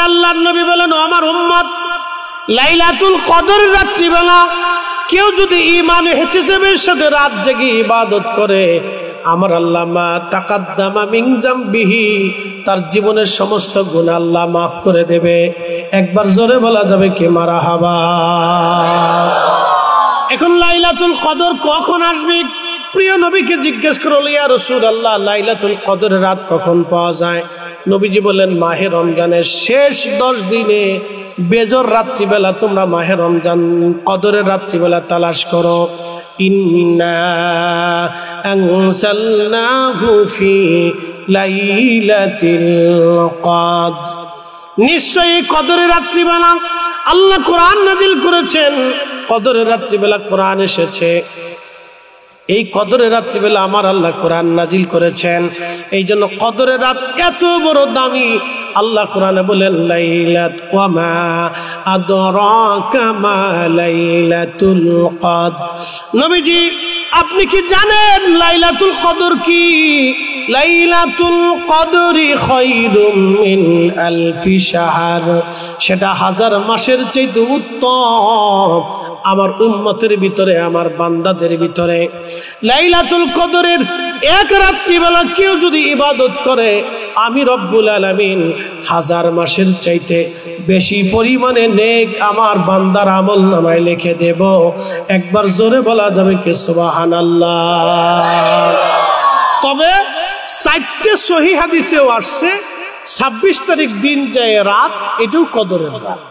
আল্লাহর নবী বলেন, ও আমার উম্মত, লাইলাতুল কদরের রাত্রিবেলা কেউ যদি ঈমান ইহতিসাবের সাথে রাত জেগে ইবাদত করে, আমার আল্লাহ মা তাকাদ্দামা মিন জামবিহি, তার জীবনের সমস্ত গুনাহ আল্লাহ মাফ করে দেবে। একবার জোরে বলা যাবে কি মারহাবা। এখন লাইলাতুল কদর কখন আসবে? প্রিয় নবীকে জিজ্ঞেস করল, ইয়া রাসূলুল্লাহ, লাইলাতুল কদরের রাত কখন পাওয়া যায়? নবীজি বললেন, মাহে রমজানের শেষ 10 দিনে বেজর রাত্রিবেলা তোমরা মাহে রমজান কদরের রাত্রিবেলা তালাশ করো। ইন্না আনসালনাহু ফি লাইলাতিল কদর, নিশ্চয়ই কদরের রাত্রিবেলা আল্লাহ কোরআন নাজিল করেছেন। কদরের রাত্রিবেলা কোরআন এসেছে, এই কদরের রাত্রিবেলা আমার আল্লাহ কোরআন নাজিল করেছেন। এই জন্য কদরের রাত এত বড় দামি। আল্লাহ কোরআনে বলেন, লাইলাত ওয়া মা আদরাকা মা লাইলাতুল কদর। নবীজি, আপনি কি জানেন লাইলাতুল কদর কি? লাইলাতুল কদরি খায়রুম মিন আলফি শাহর, সেটা 1000 মাসের চাইতে উত্তম আমার উম্মতের ভিতরে, আমার বান্দাদের ভিতরে। লাইলাতুল কদরের এক রাত্রিবেলা কেউ যদি ইবাদত করে, আমি রব্বুল আলামিন 1000 মাসের চাইতে বেশি পরিমাণে নেক আমার বান্দার আমল নামায় লিখে দেব। একবার জোরে বলা যাবে কি সুবহানাল্লাহ। তবে 4টে সহিহ হাদিসেও আসছে 26 তারিখ দিন যায় রাত, এটাও কদরের রাত।